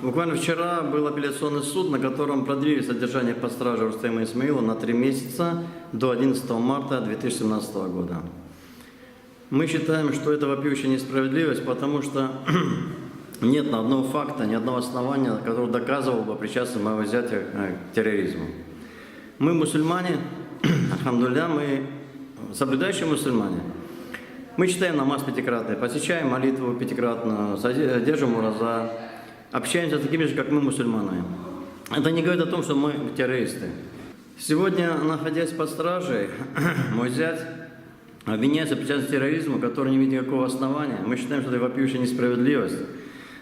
Буквально вчера был апелляционный суд, на котором продлили содержание под стражей Рустема Исмаилова на 3 месяца до 11 марта 2017 года. Мы считаем, что это вопиющая несправедливость, потому что нет ни одного факта, ни одного основания, который доказывал бы причастность моего зятя к терроризму. Мы мусульмане, альхамдулилля, мы соблюдающие мусульмане. Мы читаем намаз пятикратный, посещаем молитву пятикратную, держим ураза, общаемся с такими же, как мы, мусульманами. Это не говорит о том, что мы террористы. Сегодня, находясь под стражей, мой зять обвиняется в причастности к терроризму, который не имеет никакого основания. Мы считаем, что это вопиющая несправедливость.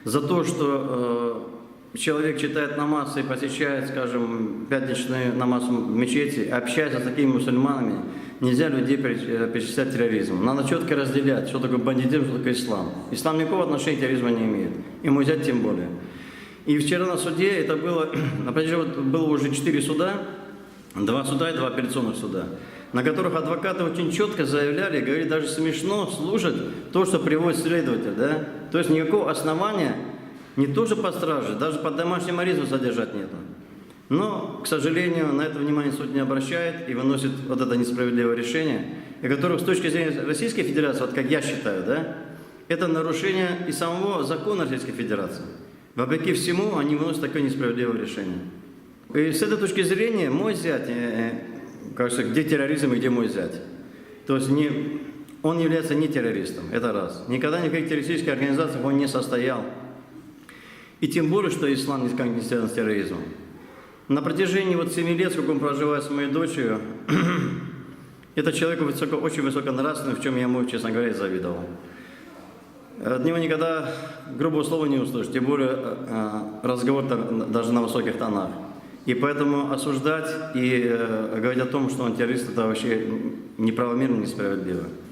За то, что человек читает намаз и посещает, скажем, пятничный намаз в мечети, общается с такими мусульманами, нельзя людей причислять к терроризму. Надо четко разделять, что такое бандитизм, что такое ислам. Ислам никакого отношения к терроризму не имеет. И мой зять тем более. И вчера на суде это было, на протяжении было уже 4 суда, 2 суда и 2 апелляционных суда, на которых адвокаты очень четко заявляли, говорили, даже смешно слушать то, что приводит следователь, да? То есть никакого основания не то же под стражей, даже под домашним арестом содержать нету. Но, к сожалению, на это внимание суд не обращает и выносит вот это несправедливое решение, и которое с точки зрения Российской Федерации, вот как я считаю, да, это нарушение и самого закона Российской Федерации. Вопреки всему, они выносят такое несправедливое решение. И с этой точки зрения мой зять, кажется, где терроризм и где мой зять. То есть он является не террористом, это раз. Никогда ни в каких террористических организациях он не состоял. И тем более, что ислам никак не связан с терроризмом. На протяжении 7 лет, сколько он проживает с моей дочерью, этот человек очень высоконравственный, в чем я ему, честно говоря, завидовал. От него никогда грубого слова не услышишь, тем более разговор даже на высоких тонах. И поэтому осуждать и говорить о том, что он террорист, это вообще неправомерно, несправедливо.